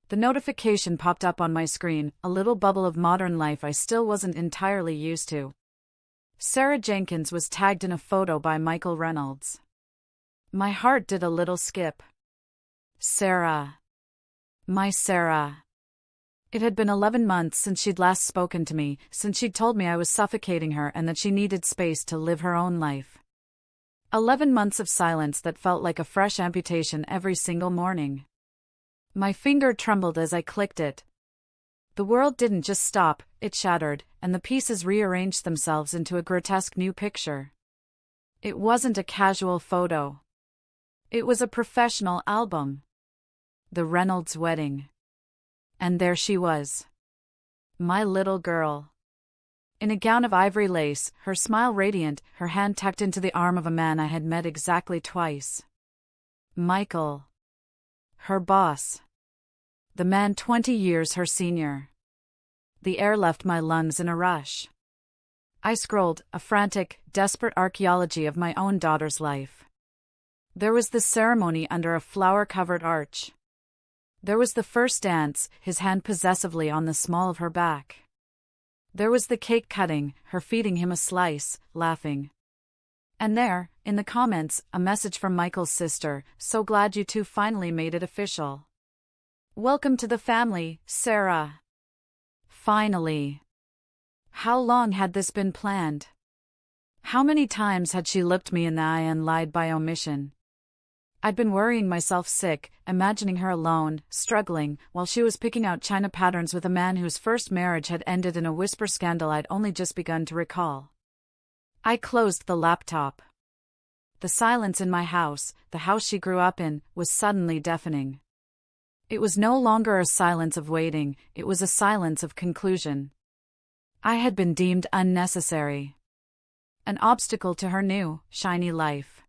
The notification popped up on my screen, a little bubble of modern life I still wasn't entirely used to. Sarah Jenkins was tagged in a photo by Michael Reynolds. My heart did a little skip. Sarah. My Sarah. It had been 11 months since she'd last spoken to me, since she'd told me I was suffocating her and that she needed space to live her own life. 11 months of silence that felt like a fresh amputation every single morning. My finger trembled as I clicked it. The world didn't just stop, it shattered, and the pieces rearranged themselves into a grotesque new picture. It wasn't a casual photo. It was a professional album. The Reynolds wedding. And there she was. My little girl. In a gown of ivory lace, her smile radiant, her hand tucked into the arm of a man I had met exactly twice. Michael. Her boss. The man 20 years her senior. The air left my lungs in a rush. I scrolled, a frantic, desperate archaeology of my own daughter's life. There was the ceremony under a flower-covered arch. There was the first dance, his hand possessively on the small of her back. There was the cake cutting, her feeding him a slice, laughing. And there, in the comments, a message from Michael's sister, "So glad you two finally made it official. Welcome to the family, Sarah." Finally. How long had this been planned? How many times had she looked me in the eye and lied by omission? I'd been worrying myself sick, imagining her alone, struggling, while she was picking out china patterns with a man whose first marriage had ended in a whisper scandal I'd only just begun to recall. I closed the laptop. The silence in my house, the house she grew up in, was suddenly deafening. It was no longer a silence of waiting, it was a silence of conclusion. I had been deemed unnecessary. An obstacle to her new, shiny life.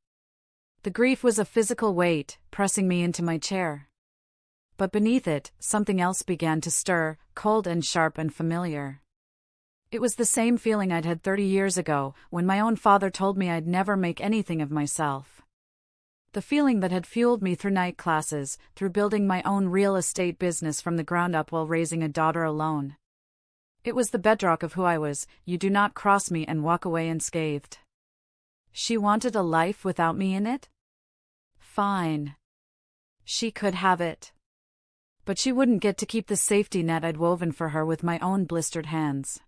The grief was a physical weight, pressing me into my chair. But beneath it, something else began to stir, cold and sharp and familiar. It was the same feeling I'd had 30 years ago, when my own father told me I'd never make anything of myself. The feeling that had fueled me through night classes, through building my own real estate business from the ground up while raising a daughter alone. It was the bedrock of who I was. You do not cross me and walk away unscathed. She wanted a life without me in it? Fine. She could have it. But she wouldn't get to keep the safety net I'd woven for her with my own blistered hands.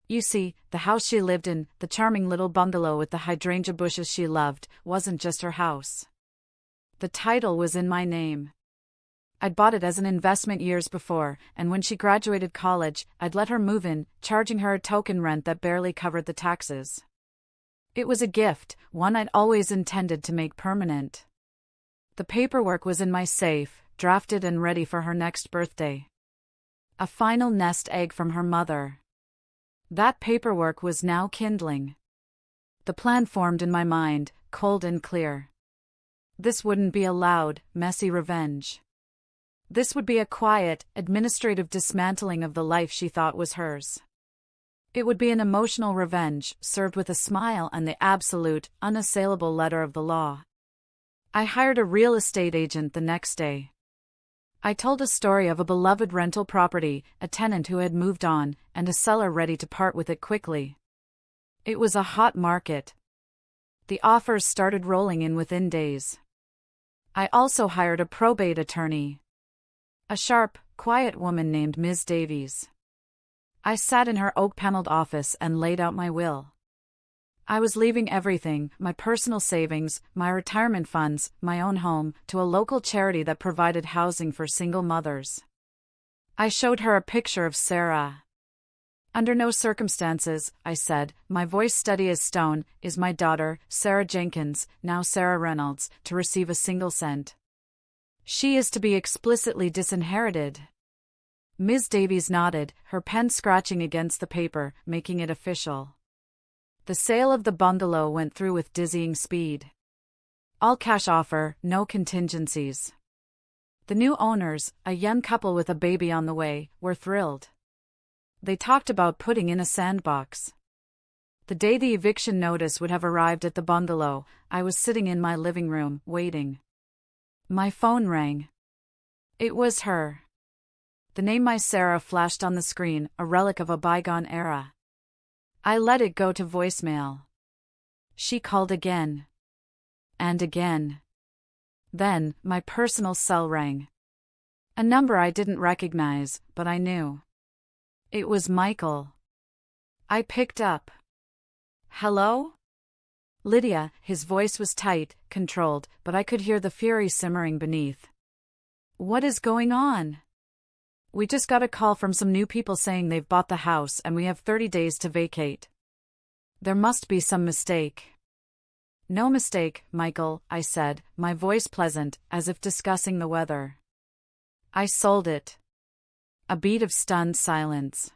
You see, the house she lived in, the charming little bungalow with the hydrangea bushes she loved, wasn't just her house. The title was in my name. I'd bought it as an investment years before, and when she graduated college, I'd let her move in, charging her a token rent that barely covered the taxes. It was a gift, one I'd always intended to make permanent. The paperwork was in my safe, drafted and ready for her next birthday. A final nest egg from her mother. That paperwork was now kindling. The plan formed in my mind, cold and clear. This wouldn't be a loud, messy revenge. This would be a quiet, administrative dismantling of the life she thought was hers. It would be an emotional revenge, served with a smile and the absolute, unassailable letter of the law. I hired a real estate agent the next day. I told a story of a beloved rental property, a tenant who had moved on, and a seller ready to part with it quickly. It was a hot market. The offers started rolling in within days. I also hired a probate attorney. A sharp, quiet woman named Ms. Davies. I sat in her oak-paneled office and laid out my will. I was leaving everything, my personal savings, my retirement funds, my own home, to a local charity that provided housing for single mothers. I showed her a picture of Sarah. Under no circumstances, I said, my voice steady as stone, is my daughter, Sarah Jenkins, now Sarah Reynolds, to receive a single cent. She is to be explicitly disinherited. Ms. Davies nodded, her pen scratching against the paper, making it official. The sale of the bungalow went through with dizzying speed. All cash offer, no contingencies. The new owners, a young couple with a baby on the way, were thrilled. They talked about putting in a sandbox. The day the eviction notice would have arrived at the bungalow, I was sitting in my living room, waiting. My phone rang. It was her. The name My Sarah flashed on the screen, a relic of a bygone era. I let it go to voicemail. She called again. And again. Then, my personal cell rang. A number I didn't recognize, but I knew. It was Michael. I picked up. Hello? Lydia. His voice was tight, controlled, but I could hear the fury simmering beneath. What is going on? We just got a call from some new people saying they've bought the house and we have 30 days to vacate. There must be some mistake. No mistake, Michael, I said, my voice pleasant, as if discussing the weather. I sold it. A beat of stunned silence.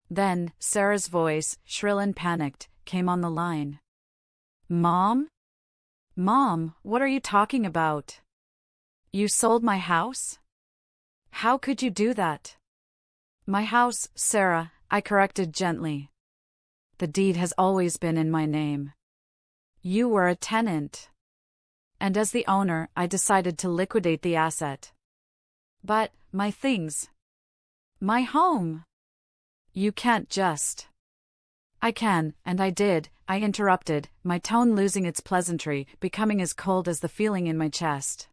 Then, Sarah's voice, shrill and panicked, came on the line. Mom? Mom, what are you talking about? You sold my house? How could you do that? My house, Sarah, I corrected gently. The deed has always been in my name. You were a tenant. And as the owner, I decided to liquidate the asset. But, my things. My home. You can't just. I can, and I did, I interrupted, my tone losing its pleasantry, becoming as cold as the feeling in my chest.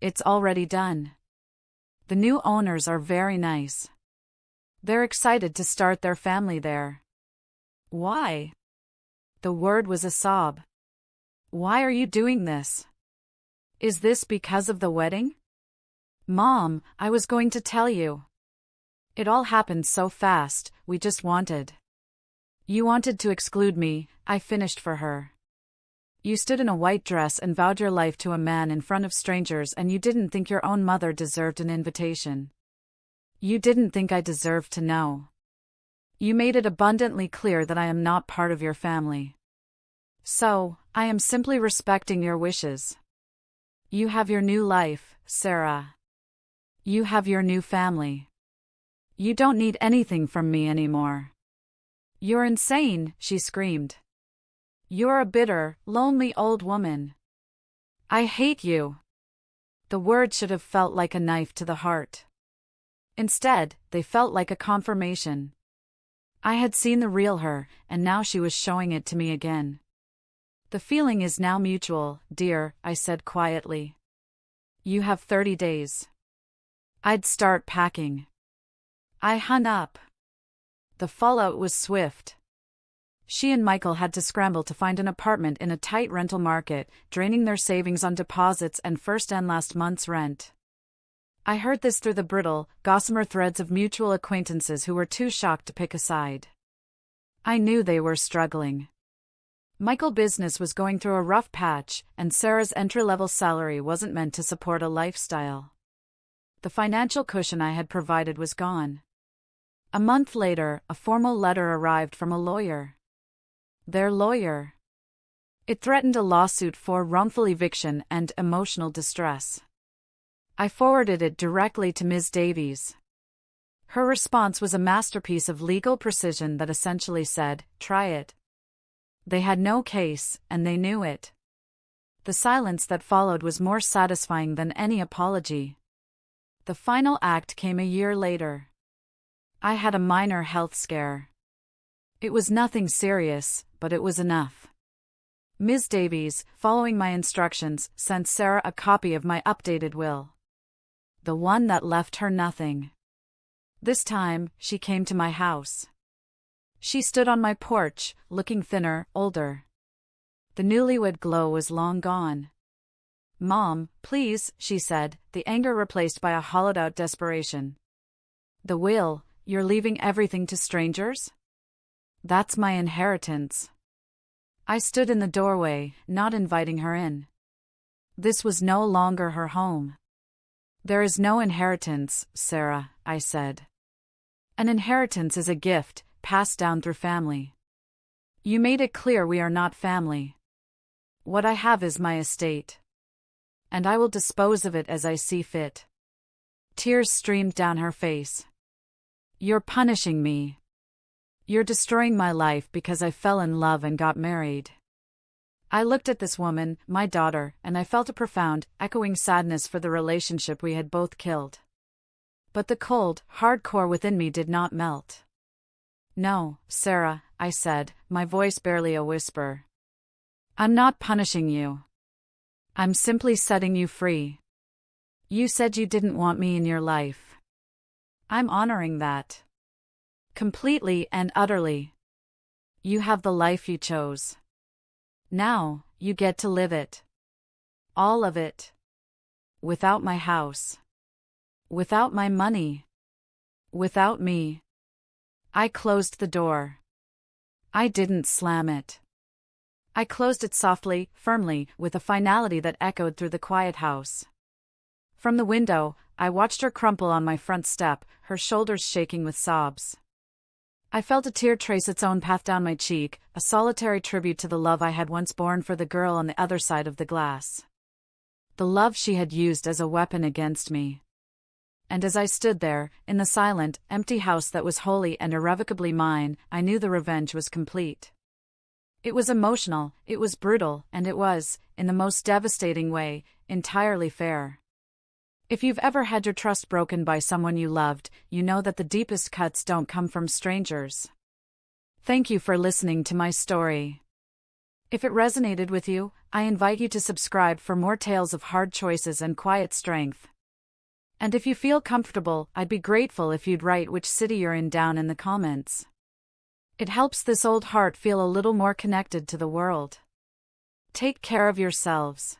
It's already done. The new owners are very nice. They're excited to start their family there. Why? The word was a sob. Why are you doing this? Is this because of the wedding? Mom, I was going to tell you. It all happened so fast, we just wanted. You wanted to exclude me, I finished for her. You stood in a white dress and vowed your life to a man in front of strangers, and you didn't think your own mother deserved an invitation. You didn't think I deserved to know. You made it abundantly clear that I am not part of your family. So, I am simply respecting your wishes. You have your new life, Sarah. You have your new family. You don't need anything from me anymore. You're insane, she screamed. You're a bitter, lonely old woman. I hate you. The words should have felt like a knife to the heart. Instead, they felt like a confirmation. I had seen the real her, and now she was showing it to me again. The feeling is now mutual, dear, I said quietly. You have 30 days. I'd start packing. I hung up. The fallout was swift. She and Michael had to scramble to find an apartment in a tight rental market, draining their savings on deposits and first and last month's rent. I heard this through the brittle, gossamer threads of mutual acquaintances who were too shocked to pick a side. I knew they were struggling. Michael's business was going through a rough patch, and Sarah's entry-level salary wasn't meant to support a lifestyle. The financial cushion I had provided was gone. A month later, a formal letter arrived from a lawyer. Their lawyer. It threatened a lawsuit for wrongful eviction and emotional distress. I forwarded it directly to Ms. Davies. Her response was a masterpiece of legal precision that essentially said, "Try it." They had no case, and they knew it. The silence that followed was more satisfying than any apology. The final act came a year later. I had a minor health scare. It was nothing serious, but it was enough. Ms. Davies, following my instructions, sent Sarah a copy of my updated will. The one that left her nothing. This time, she came to my house. She stood on my porch, looking thinner, older. The newlywed glow was long gone. Mom, please, she said, the anger replaced by a hollowed-out desperation. The will, you're leaving everything to strangers? That's my inheritance. I stood in the doorway, not inviting her in. This was no longer her home. There is no inheritance, Sarah, I said. An inheritance is a gift, passed down through family. You made it clear we are not family. What I have is my estate. And I will dispose of it as I see fit. Tears streamed down her face. You're punishing me. You're destroying my life because I fell in love and got married. I looked at this woman, my daughter, and I felt a profound, echoing sadness for the relationship we had both killed. But the cold, hard core within me did not melt. "No, Sarah," I said, my voice barely a whisper. "I'm not punishing you. I'm simply setting you free. You said you didn't want me in your life. I'm honoring that. Completely and utterly. You have the life you chose. Now, you get to live it. All of it. Without my house. Without my money. Without me." I closed the door. I didn't slam it. I closed it softly, firmly, with a finality that echoed through the quiet house. From the window, I watched her crumple on my front step, her shoulders shaking with sobs. I felt a tear trace its own path down my cheek, a solitary tribute to the love I had once borne for the girl on the other side of the glass. The love she had used as a weapon against me. And as I stood there, in the silent, empty house that was wholly and irrevocably mine, I knew the revenge was complete. It was emotional, it was brutal, and it was, in the most devastating way, entirely fair. If you've ever had your trust broken by someone you loved, you know that the deepest cuts don't come from strangers. Thank you for listening to my story. If it resonated with you, I invite you to subscribe for more tales of hard choices and quiet strength. And if you feel comfortable, I'd be grateful if you'd write which city you're in down in the comments. It helps this old heart feel a little more connected to the world. Take care of yourselves.